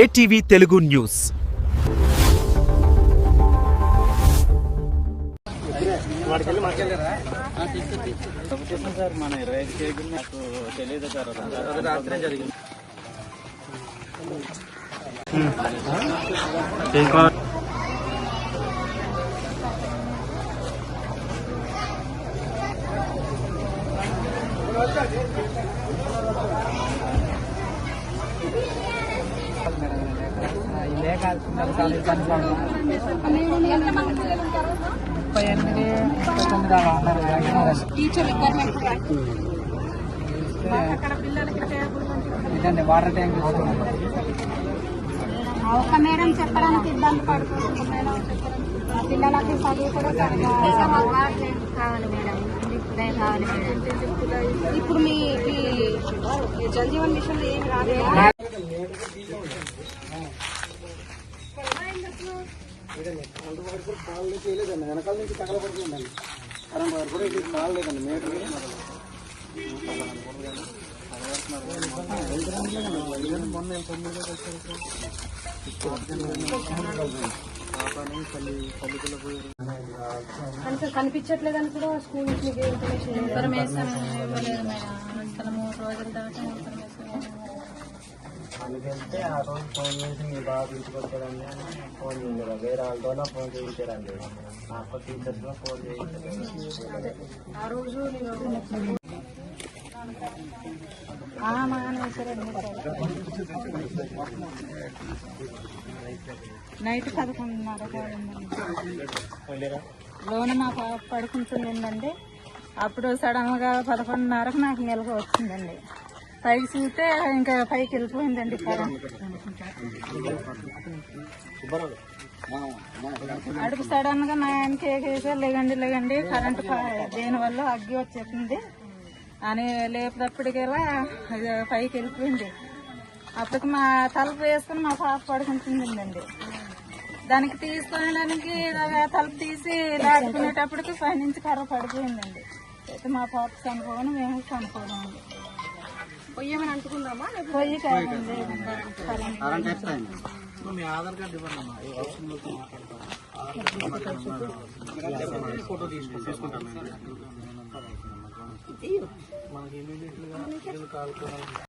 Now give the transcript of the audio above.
ATV Telugu news. Sir మన 25 కేజీలు నాకు తెలియదు సార్, అది రాత్రే జరిగింది. ఇదే కాదు 38, 39 వాటర్ ట్యాంక్ ఒక మేడం చెప్పడానికి ఇబ్బంది పడుతుంది మేడం. పిల్లలకి చదువు కూడా కావాలి మేడం, ఇప్పుడే కావాలి మేడం. ఇప్పుడు మీ జల్ జీవన్ మిషన్ లో ఏమి రాలేదు. కాళ్ళు చేయలేదండి, వెనకాల నుంచి తగలబడుతుందండి. కరెంట్ వారు కూడా ఇది కాలేదండి. మీటర్ కనిపించట్లేదని కూడా స్కూల్ నుంచి ఇన్ఫర్మేషన్ ఇవ్వలేదు మేడం. అసలు 3 రోజుల దాకా ఇన్ఫర్మేషన్ అందుకంటే ఆ రోజు ఫోన్ చేసి మీ బాబు తీసుకొచ్చారండి అని ఫోన్ చేయలేదు. వేరే వాళ్ళతో ఫోన్ చేయించారండి. నాకు టీచర్స్ లో ఫోన్ చేయించారు. ఆ రోజు నైట్ 11:30 లోన మా పాప పడుకుంటుందండి. అప్పుడు సడన్ గా 11:30కు నాకు మెలకు వచ్చిందండి. పైకి చూస్తే ఇంకా పైకి వెళ్ళిపోయిందండి కరెంట్. అడుగు సడన్ గా మా ఆయనకి ఏకేసా లేగండి కరెంట్ దేనివల్ల అగ్గి వచ్చేసింది అని లేపేటప్పటికెలా పైకి వెళ్ళిపోయింది. అప్పటికి మా తలుపు వేసుకుని మా పాప పడుకుంటుందండి. దానికి తీసుకోవడానికి తలుపు తీసి లాడుకునేటప్పటికి పైనుంచి కర్ర పడిపోయిందండి. అయితే మా పాప చనిపోవడం మేము చనిపోవడం అండి. పొయ్యమని అనుకుందామా? పొయ్యి కాదండి, మీ ఆధార్ కార్డు ఇవ్వండి, ఫోటో తీసుకుంటాను. మనకి ఇమీడియట్ గా కాల్